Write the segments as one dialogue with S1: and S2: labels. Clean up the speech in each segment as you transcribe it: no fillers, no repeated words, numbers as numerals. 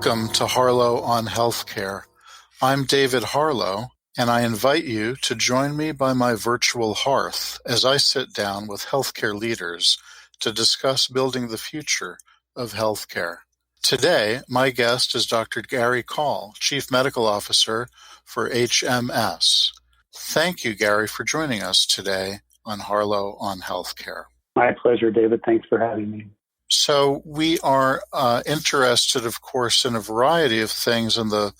S1: Welcome to Harlow on Healthcare. I'm David Harlow, and I invite you to join me by my virtual hearth as I sit down with healthcare leaders to discuss building the future of healthcare. Today, my guest is Dr. Gary Call, Chief Medical Officer for HMS. Thank you, Gary, for joining us today on Harlow on Healthcare.
S2: My pleasure, David. Thanks for having me.
S1: So we are interested, of course, in a variety of things in the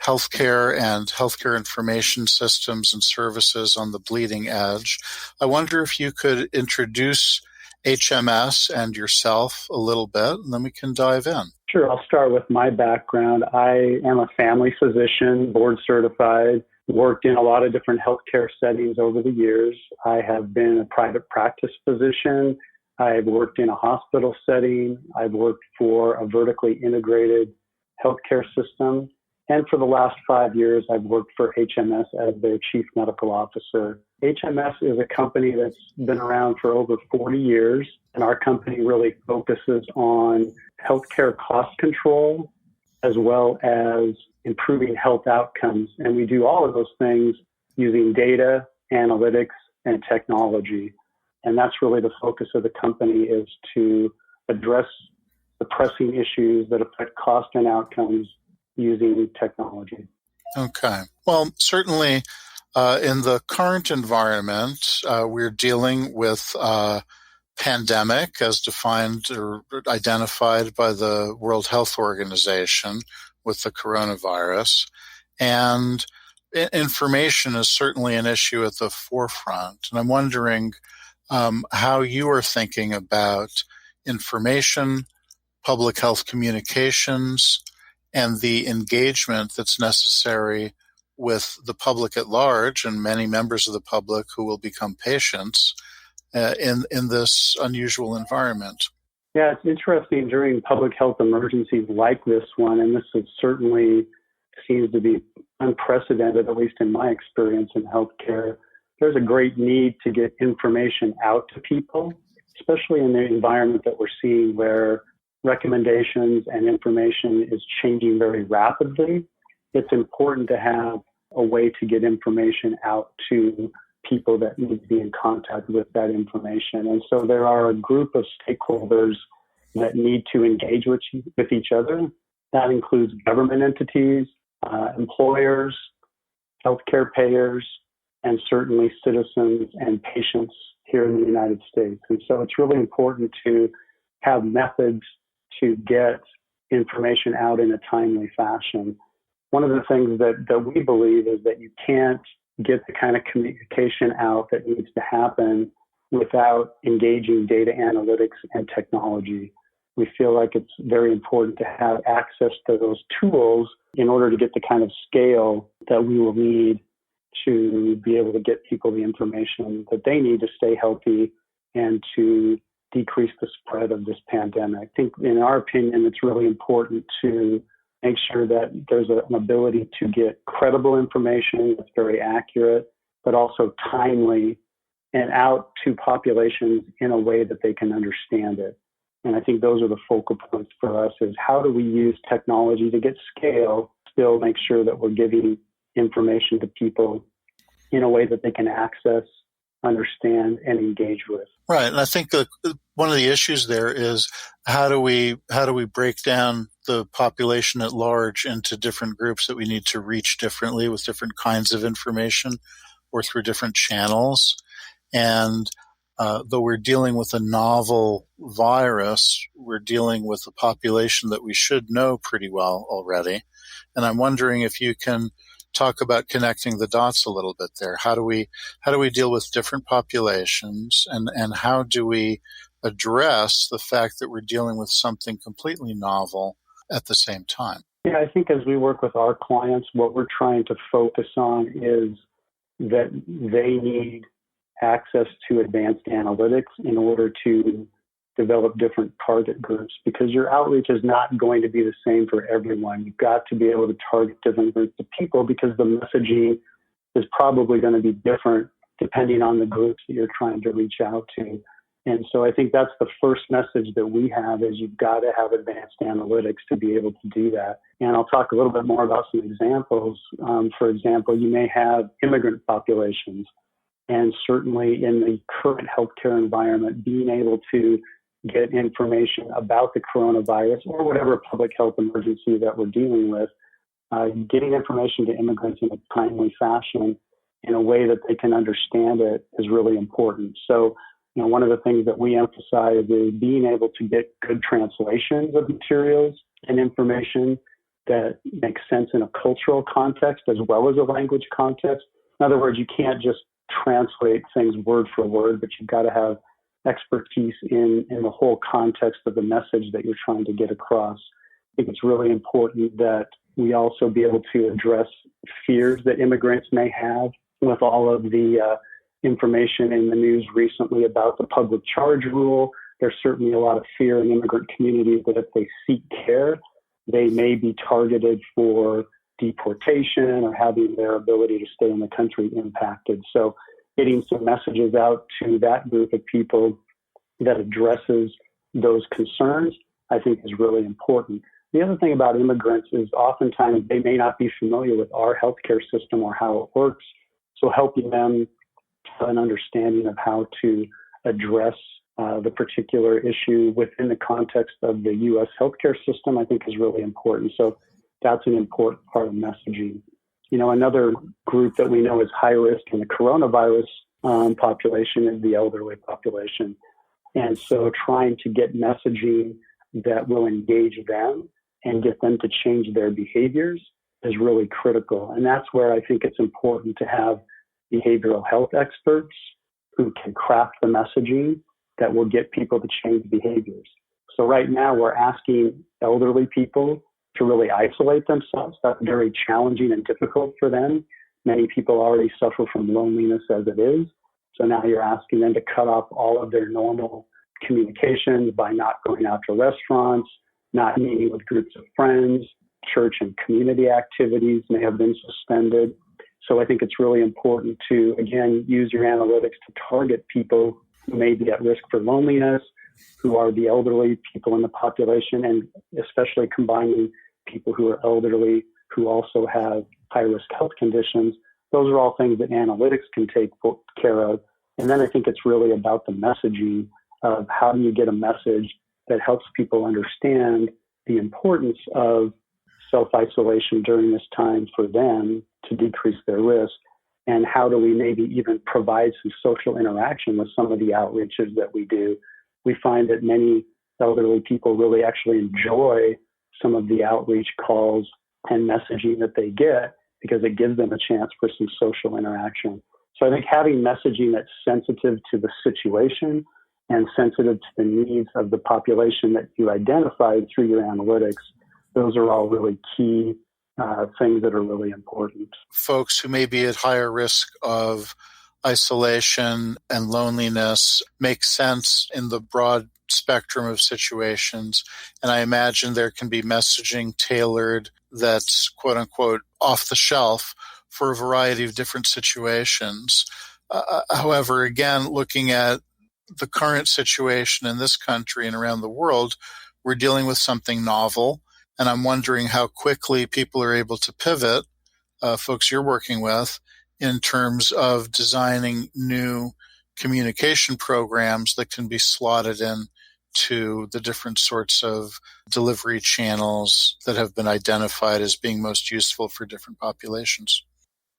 S1: healthcare and healthcare information systems and services on the bleeding edge. I wonder if you could introduce HMS and yourself a little bit, and then we can dive in.
S2: Sure. I'll start with my background. I am a family physician, board certified, worked in a lot of different healthcare settings over the years. I have been a private practice physician. I've worked in a hospital setting. I've worked for a vertically integrated healthcare system. And for the last 5 years, I've worked for HMS as their Chief Medical Officer. HMS is a company that's been around for over 40 years, and our company really focuses on healthcare cost control as well as improving health outcomes. And we do all of those things using data, analytics, and technology. And that's really the focus of the company, is to address the pressing issues that affect cost and outcomes using technology.
S1: Okay. Well, certainly in the current environment, we're dealing with pandemic as defined or identified by the World Health Organization with the coronavirus. And information is certainly an issue at the forefront. And I'm wondering how you are thinking about information, public health communications, and the engagement that's necessary with the public at large and many members of the public who will become patients in this unusual environment.
S2: Yeah, it's interesting during public health emergencies like this one, and this is certainly seems to be unprecedented, at least in my experience in healthcare. There's a great need to get information out to people, especially in the environment that we're seeing where recommendations and information is changing very rapidly. It's important to have a way to get information out to people that need to be in contact with that information. And so there are a group of stakeholders that need to engage with each other. That includes government entities, employers, healthcare payers, and certainly citizens and patients here in the United States. And so it's really important to have methods to get information out in a timely fashion. One of the things that we believe is that you can't get the kind of communication out that needs to happen without engaging data analytics and technology. We feel like it's very important to have access to those tools in order to get the kind of scale that we will need to be able to get people the information that they need to stay healthy and to decrease the spread of this pandemic. I think, in our opinion, it's really important to make sure that there's an ability to get credible information that's very accurate, but also timely and out to populations in a way that they can understand it. And I think those are the focal points for us, is how do we use technology to get scale, still make sure that we're giving information to people in a way that they can access, understand, and engage with.
S1: Right, and I think one of the issues there is how do we break down the population at large into different groups that we need to reach differently with different kinds of information or through different channels. And though we're dealing with a novel virus, we're dealing with a population that we should know pretty well already. And I'm wondering if you can talk about connecting the dots a little bit there. How do we deal with different populations, and how do we address the fact that we're dealing with something completely novel at the same time?
S2: Yeah, I think as we work with our clients, what we're trying to focus on is that they need access to advanced analytics in order to develop different target groups, because your outreach is not going to be the same for everyone. You've got to be able to target different groups of people because the messaging is probably going to be different depending on the groups that you're trying to reach out to. And so I think that's the first message that we have is you've got to have advanced analytics to be able to do that. And I'll talk a little bit more about some examples. For example, you may have immigrant populations. And certainly in the current healthcare environment, being able to get information about the coronavirus or whatever public health emergency that we're dealing with, getting information to immigrants in a timely fashion in a way that they can understand it is really important. So, one of the things that we emphasize is being able to get good translations of materials and information that makes sense in a cultural context as well as a language context. In other words, you can't just translate things word for word, but you've got to have expertise in the whole context of the message that you're trying to get across. I think it's really important that we also be able to address fears that immigrants may have with all of the information in the news recently about the public charge rule. There's certainly a lot of fear in immigrant communities that if they seek care, they may be targeted for deportation or having their ability to stay in the country impacted. So getting some messages out to that group of people that addresses those concerns, I think is really important. The other thing about immigrants is oftentimes they may not be familiar with our healthcare system or how it works. So helping them have an understanding of how to address the particular issue within the context of the U.S. healthcare system, I think is really important. So that's an important part of messaging. Another group that we know is high risk in the coronavirus population is the elderly population. And so trying to get messaging that will engage them and get them to change their behaviors is really critical. And that's where I think it's important to have behavioral health experts who can craft the messaging that will get people to change behaviors. So right now we're asking elderly people to really isolate themselves. That's very challenging and difficult for them. Many people already suffer from loneliness as it is. So now you're asking them to cut off all of their normal communications by not going out to restaurants, not meeting with groups of friends. Church and community activities may have been suspended. So I think it's really important to, again, use your analytics to target people who may be at risk for loneliness, who are the elderly people in the population, and especially combining people who are elderly who also have high-risk health conditions. Those are all things that analytics can take care of. And then I think it's really about the messaging of how do you get a message that helps people understand the importance of self-isolation during this time for them to decrease their risk, and how do we maybe even provide some social interaction with some of the outreaches that we do. We find that many elderly people really actually enjoy some of the outreach calls and messaging that they get because it gives them a chance for some social interaction. So I think having messaging that's sensitive to the situation and sensitive to the needs of the population that you identified through your analytics, those are all really key things that are really important.
S1: Folks who may be at higher risk of isolation and loneliness make sense in the broad spectrum of situations. And I imagine there can be messaging tailored that's quote unquote off the shelf for a variety of different situations. However, again, looking at the current situation in this country and around the world, we're dealing with something novel. And I'm wondering how quickly people are able to pivot, folks you're working with, in terms of designing new communication programs that can be slotted in to the different sorts of delivery channels that have been identified as being most useful for different populations.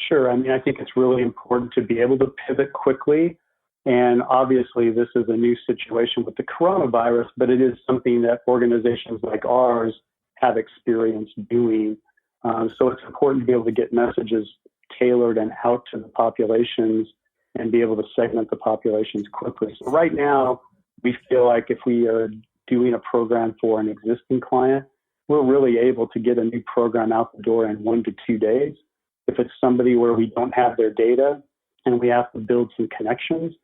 S2: Sure. I think it's really important to be able to pivot quickly. And obviously, this is a new situation with the coronavirus, but it is something that organizations like ours have experience doing. So it's important to be able to get messages tailored and out to the populations and be able to segment the populations quickly. So right now, we feel like if we are doing a program for an existing client, we're really able to get a new program out the door in 1 to 2 days. If it's somebody where we don't have their data and we have to build some connections,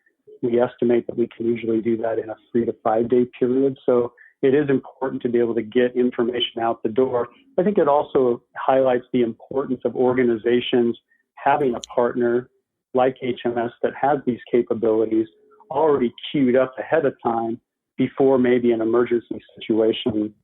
S2: we estimate that we can usually do that in a 3 to 5 day period. So it is important to be able to get information out the door. I think it also highlights the importance of organizations having a partner like HMS that has these capabilities. already queued up ahead of time before maybe an emergency situation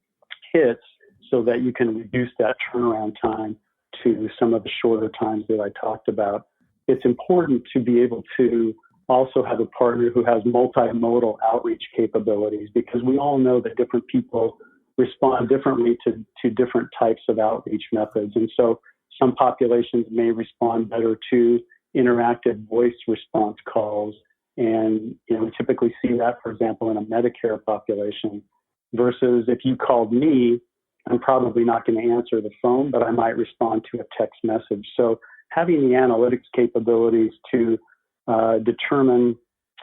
S2: hits, so that you can reduce that turnaround time to some of the shorter times that I talked about. It's important to be able to also have a partner who has multimodal outreach capabilities, because we all know that different people respond differently to different types of outreach methods. And so some populations may respond better to interactive voice response calls. And we typically see that, for example, in a Medicare population, versus if you called me, I'm probably not going to answer the phone, but I might respond to a text message. So having the analytics capabilities to determine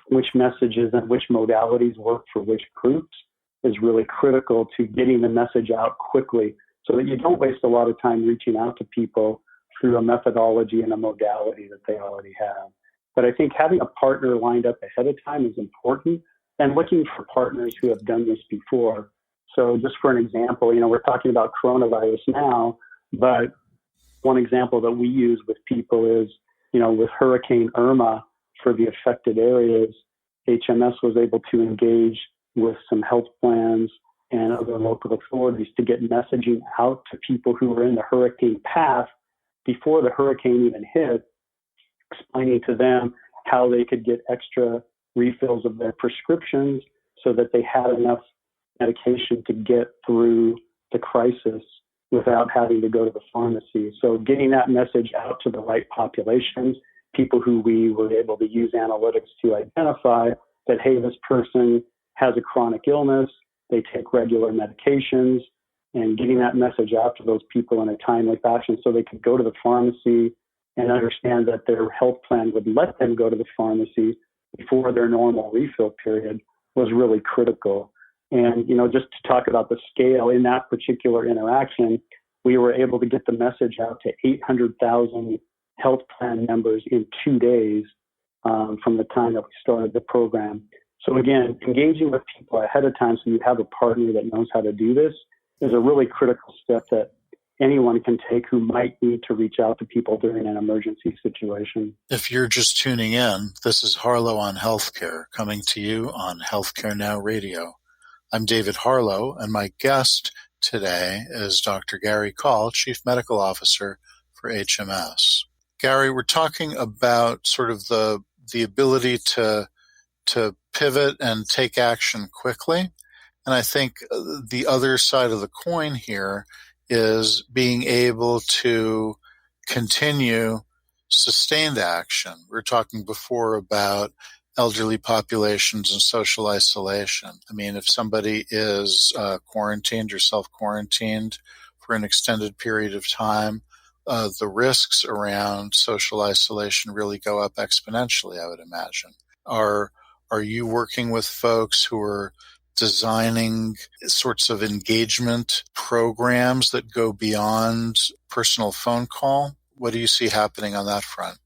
S2: which messages and which modalities work for which groups is really critical to getting the message out quickly, so that you don't waste a lot of time reaching out to people through a methodology and a modality that they already have. But I think having a partner lined up ahead of time is important, and looking for partners who have done this before. So just for an example, we're talking about coronavirus now, but one example that we use with people is, with Hurricane Irma, for the affected areas, HMS was able to engage with some health plans and other local authorities to get messaging out to people who were in the hurricane path before the hurricane even hit, explaining to them how they could get extra refills of their prescriptions so that they had enough medication to get through the crisis without having to go to the pharmacy. So getting that message out to the right populations, people who we were able to use analytics to identify that, hey, this person has a chronic illness, they take regular medications, and getting that message out to those people in a timely fashion so they could go to the pharmacy and understand that their health plan would let them go to the pharmacy before their normal refill period was really critical. And, just to talk about the scale in that particular interaction, we were able to get the message out to 800,000 health plan members in 2 days from the time that we started the program. So again, engaging with people ahead of time so you have a partner that knows how to do this is a really critical step that anyone can take who might need to reach out to people during an emergency situation.
S1: If you're just tuning in, this is Harlow on Healthcare, coming to you on Healthcare Now Radio. I'm David Harlow, and my guest today is Dr. Gary Call, Chief Medical Officer for HMS. Gary, we're talking about sort of the ability to pivot and take action quickly. And I think the other side of the coin here is being able to continue sustained action. We were talking before about elderly populations and social isolation. I mean, if somebody is quarantined or self-quarantined for an extended period of time, the risks around social isolation really go up exponentially, I would imagine. Are you working with folks who are designing sorts of engagement programs that go beyond personal phone call? What do you see happening on that front?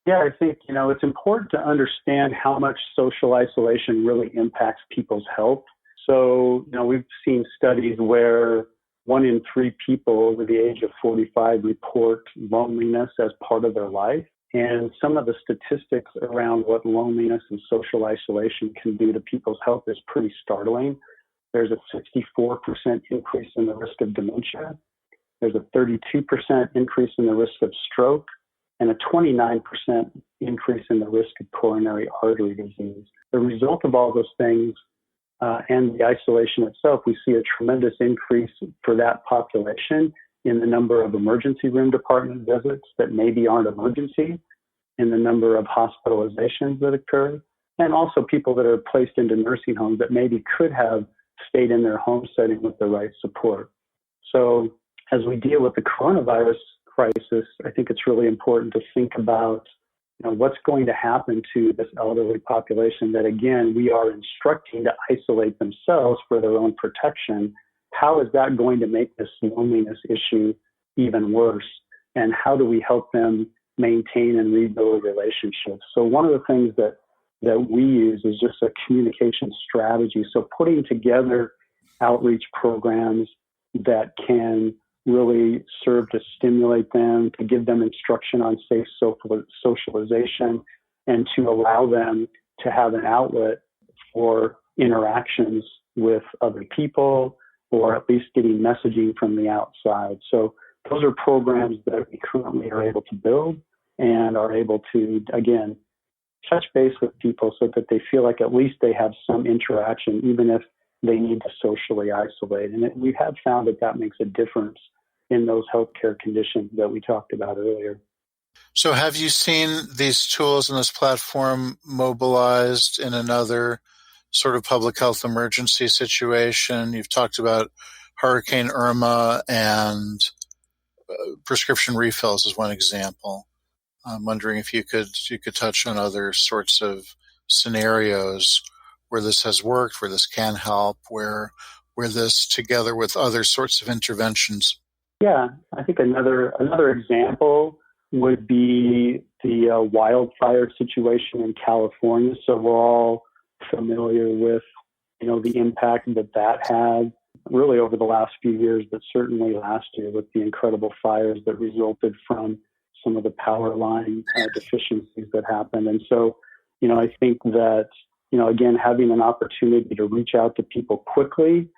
S2: Yeah, I think, it's important to understand how much social isolation really impacts people's health. So, we've seen studies where 1 in 3 people over the age of 45 report loneliness as part of their life. And some of the statistics around what loneliness and social isolation can do to people's health is pretty startling. There's a 64% increase in the risk of dementia. There's a 32% increase in the risk of stroke, and a 29% increase in the risk of coronary artery disease. The result of all those things and the isolation itself, we see a tremendous increase for that population in the number of emergency room department visits that maybe aren't emergency, in the number of hospitalizations that occur, and also people that are placed into nursing homes that maybe could have stayed in their home setting with the right support. So as we deal with the coronavirus crisis, I think it's really important to think about what's going to happen to this elderly population that, again, we are instructing to isolate themselves for their own protection. How is that going to make this loneliness issue even worse? And how do we help them maintain and rebuild relationships? So one of the things that we use is just a communication strategy. So putting together outreach programs that can really serve to stimulate them, to give them instruction on safe socialization, and to allow them to have an outlet for interactions with other people, or at least getting messaging from the outside. So those are programs that we currently are able to build and are able to, again, touch base with people so that they feel like at least they have some interaction, even if they need to socially isolate. And we have found that that makes a difference in those healthcare conditions that we talked about earlier.
S1: So have you seen these tools and this platform mobilized in another sort of public health emergency situation? You've talked about Hurricane Irma and prescription refills as one example. I'm wondering if you could touch on other sorts of scenarios where this has worked, where this can help, where this, together with other sorts of interventions.
S2: Yeah, I think another example would be the wildfire situation in California. So we're all familiar with, the impact that had really over the last few years, but certainly last year with the incredible fires that resulted from some of the power line deficiencies that happened. And so, I think that, again, having an opportunity to reach out to people quickly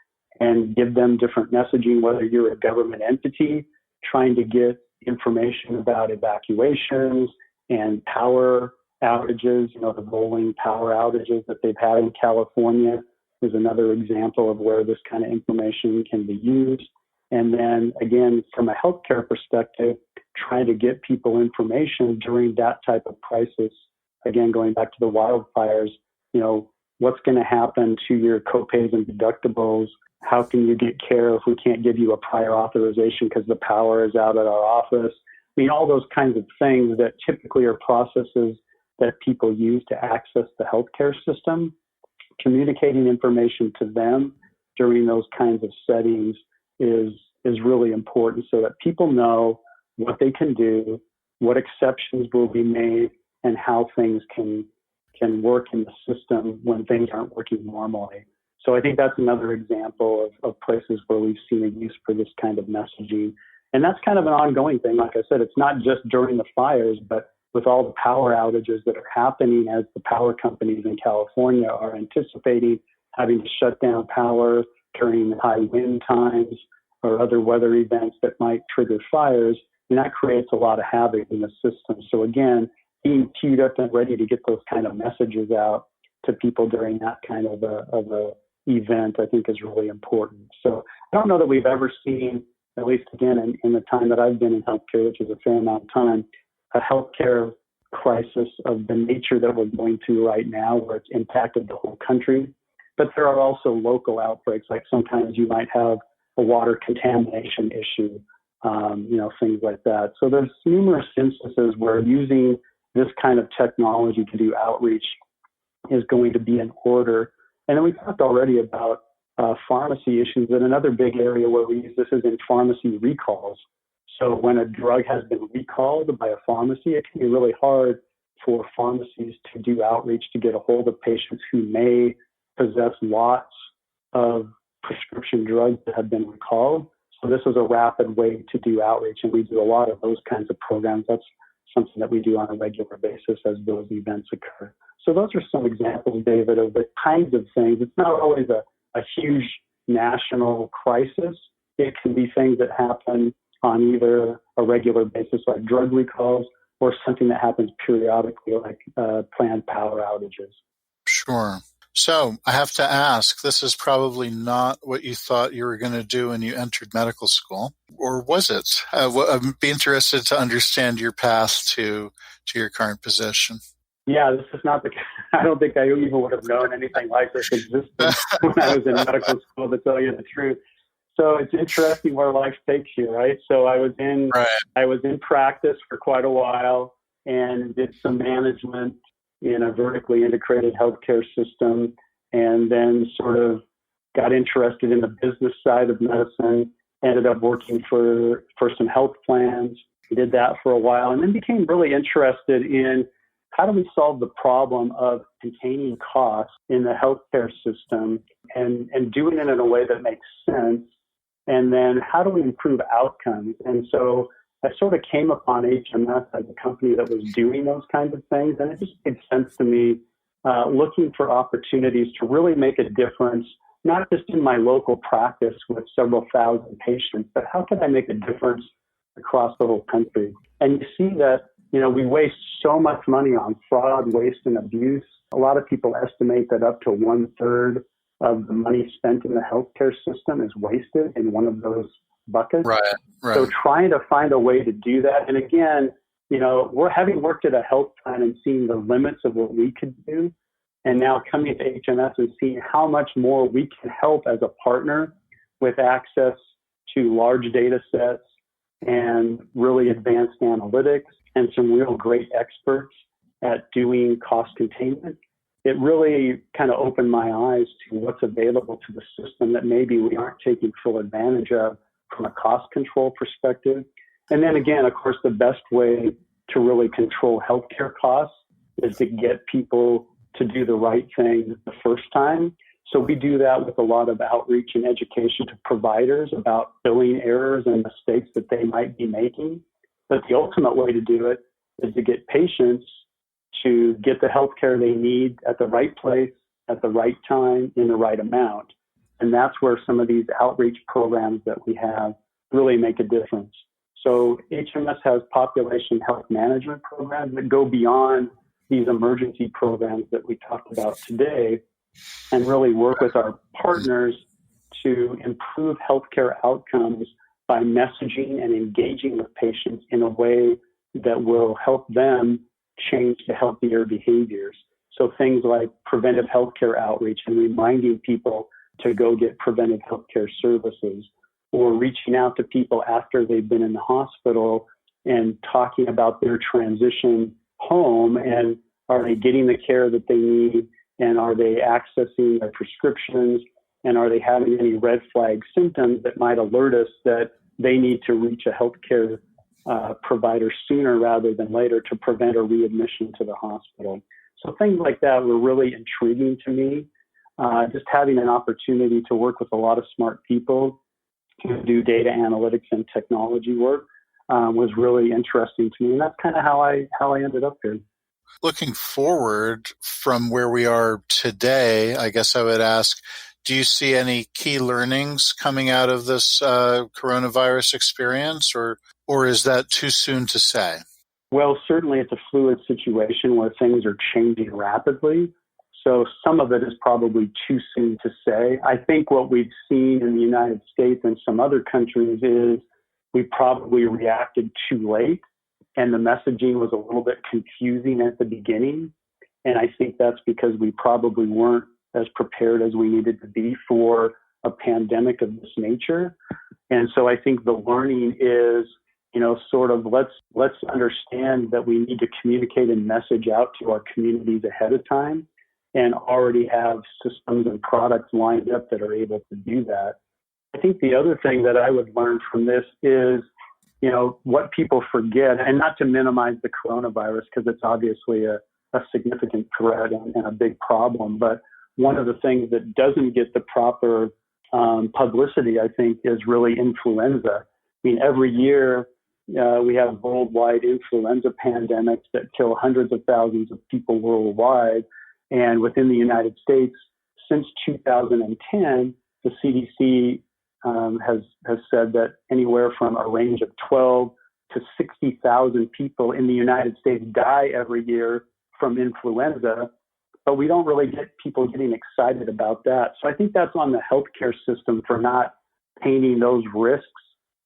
S2: and give them different messaging, whether you're a government entity trying to get information about evacuations and power outages, the rolling power outages that they've had in California is another example of where this kind of information can be used. And then again, from a healthcare perspective, trying to get people information during that type of crisis. Again, going back to the wildfires, what's going to happen to your copays and deductibles? How can you get care if we can't give you a prior authorization because the power is out at our office? I mean, all those kinds of things that typically are processes that people use to access the healthcare system. Communicating information to them during those kinds of settings is really important so that people know what they can do, what exceptions will be made, and how things can work in the system when things aren't working normally. So I think that's another example of places where we've seen a use for this kind of messaging. And that's kind of an ongoing thing. Like I said, it's not just during the fires, but with all the power outages that are happening as the power companies in California are anticipating having to shut down power during high wind times or other weather events that might trigger fires, and that creates a lot of havoc in the system. So again, being queued up and ready to get those kind of messages out to people during that kind of a event, I think is really important. So I don't know that we've ever seen, at least again in the time that I've been in healthcare, which is a fair amount of time, a healthcare crisis of the nature that we're going through right now, where it's impacted the whole country. But there are also local outbreaks, like sometimes you might have a water contamination issue, things like that. So there's numerous instances where using this kind of technology to do outreach is going to be in order. And then we talked already about pharmacy issues, and another big area where we use this is in pharmacy recalls. So when a drug has been recalled by a pharmacy, it can be really hard for pharmacies to do outreach to get a hold of patients who may possess lots of prescription drugs that have been recalled. So this is a rapid way to do outreach, and we do a lot of those kinds of programs. That's something that we do on a regular basis as those events occur. So those are some examples, David, of the kinds of things. It's not always a huge national crisis. It can be things that happen on either a regular basis like drug recalls or something that happens periodically like planned power outages.
S1: Sure. So I have to ask, this is probably not what you thought you were going to do when you entered medical school, or was it? I'd be interested to understand your path to your current position.
S2: Yeah, this is not I don't think I even would have known anything like this existed when I was in medical school, to tell you the truth. So it's interesting where life takes you, right? So I was in practice for quite a while and did some management in a vertically integrated healthcare system, and then sort of got interested in the business side of medicine, ended up working for some health plans, did that for a while, and then became really interested in how do we solve the problem of containing costs in the healthcare system and doing it in a way that makes sense. And then how do we improve outcomes? And so I sort of came upon HMS as a company that was doing those kinds of things. And it just made sense to me looking for opportunities to really make a difference, not just in my local practice with several thousand patients, but how can I make a difference across the whole country? And you see that, we waste so much money on fraud, waste, and abuse. A lot of people estimate that up to 1/3 of the money spent in the healthcare system is wasted in one of those buckets.
S1: Right.
S2: So trying to find a way to do that. And again, we're having worked at a health plan and seeing the limits of what we could do. And now coming to HMS and seeing how much more we can help as a partner with access to large data sets and really advanced analytics and some real great experts at doing cost containment. It really kind of opened my eyes to what's available to the system that maybe we aren't taking full advantage of from a cost control perspective. And then again, of course, the best way to really control healthcare costs is to get people to do the right thing the first time. So we do that with a lot of outreach and education to providers about billing errors and mistakes that they might be making. But the ultimate way to do it is to get patients to get the healthcare they need at the right place, at the right time, in the right amount. And that's where some of these outreach programs that we have really make a difference. So HMS has population health management programs that go beyond these emergency programs that we talked about today and really work with our partners to improve healthcare outcomes by messaging and engaging with patients in a way that will help them change to healthier behaviors. So things like preventive healthcare outreach and reminding people to go get preventive healthcare services, or reaching out to people after they've been in the hospital and talking about their transition home, and are they getting the care that they need, and are they accessing their prescriptions, and are they having any red flag symptoms that might alert us that they need to reach a healthcare provider sooner rather than later to prevent a readmission to the hospital. So things like that were really intriguing to me. Just having an opportunity to work with a lot of smart people to do data analytics and technology work was really interesting to me. And that's kind of how I ended up here.
S1: Looking forward from where we are today, I guess I would ask, do you see any key learnings coming out of this coronavirus experience, or is that too soon to say?
S2: Well, certainly it's a fluid situation where things are changing rapidly. So some of it is probably too soon to say. I think what we've seen in the United States and some other countries is we probably reacted too late, and the messaging was a little bit confusing at the beginning. And I think that's because we probably weren't as prepared as we needed to be for a pandemic of this nature. And so I think the learning is, sort of let's understand that we need to communicate and message out to our communities ahead of time and already have systems and products lined up that are able to do that. I think the other thing that I would learn from this is, what people forget, and not to minimize the coronavirus because it's obviously a significant threat and a big problem, but one of the things that doesn't get the proper publicity, I think, is really influenza. I mean, every year we have worldwide influenza pandemics that kill hundreds of thousands of people worldwide. And within the United States, since 2010, the CDC has said that anywhere from a range of 12 to 60,000 people in the United States die every year from influenza, but we don't really get people getting excited about that. So I think that's on the healthcare system for not painting those risks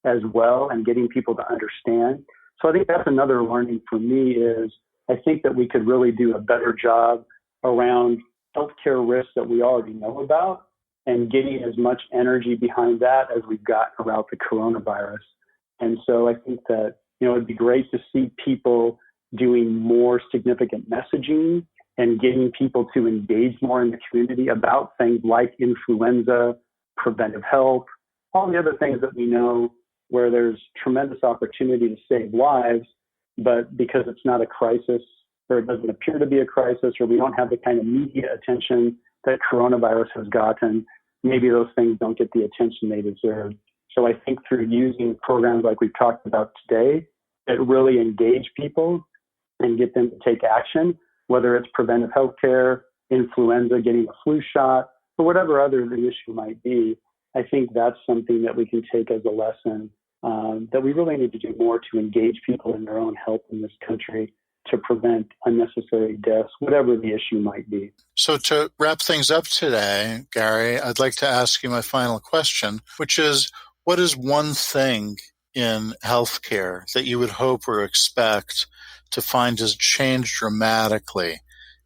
S2: as well and getting people to understand. So I think that's another learning for me is I think that we could really do a better job around healthcare risks that we already know about and getting as much energy behind that as we've got around the coronavirus. And so I think that, it'd be great to see people doing more significant messaging and getting people to engage more in the community about things like influenza, preventive health, all the other things that we know where there's tremendous opportunity to save lives, but because it's not a crisis or it doesn't appear to be a crisis or we don't have the kind of media attention that coronavirus has gotten, maybe those things don't get the attention they deserve. So I think through using programs like we've talked about today that really engage people and get them to take action, whether it's preventive healthcare influenza, getting a flu shot, or whatever other the issue might be. I think that's something that we can take as a lesson, that we really need to do more to engage people in their own health in this country to prevent unnecessary deaths, whatever the issue might be.
S1: So to wrap things up today, Gary, I'd like to ask you my final question, which is, what is one thing in healthcare that you would hope or expect to find has changed dramatically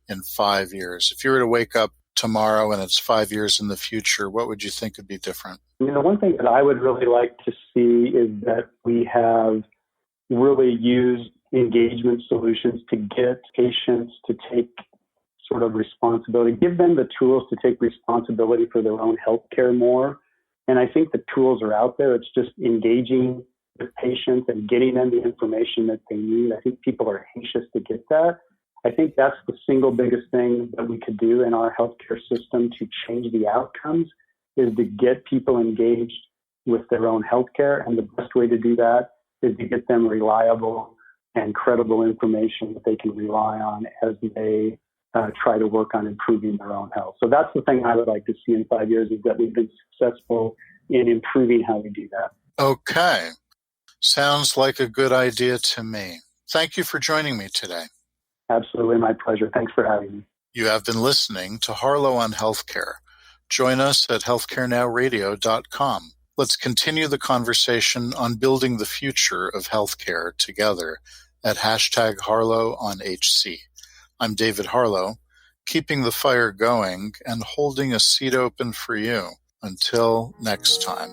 S1: in 5 years? If you were to wake up tomorrow and it's 5 years in the future, what would you think would be different?
S2: One thing that I would really like to see is that we have really used engagement solutions to get patients to take sort of responsibility, give them the tools to take responsibility for their own healthcare more. And I think the tools are out there. It's just engaging with patients and getting them the information that they need. I think people are anxious to get that. I think that's the single biggest thing that we could do in our healthcare system to change the outcomes, is to get people engaged with their own healthcare. And the best way to do that is to get them reliable and credible information that they can rely on as they try to work on improving their own health. So that's the thing I would like to see in 5 years, is that we've been successful in improving how we do that.
S1: Okay. Sounds like a good idea to me. Thank you for joining me today.
S2: Absolutely, my pleasure. Thanks for having me.
S1: You have been listening to Harlow on Healthcare. Join us at healthcarenowradio.com. Let's continue the conversation on building the future of healthcare together at #HarlowOnHC. I'm David Harlow, keeping the fire going and holding a seat open for you. Until next time.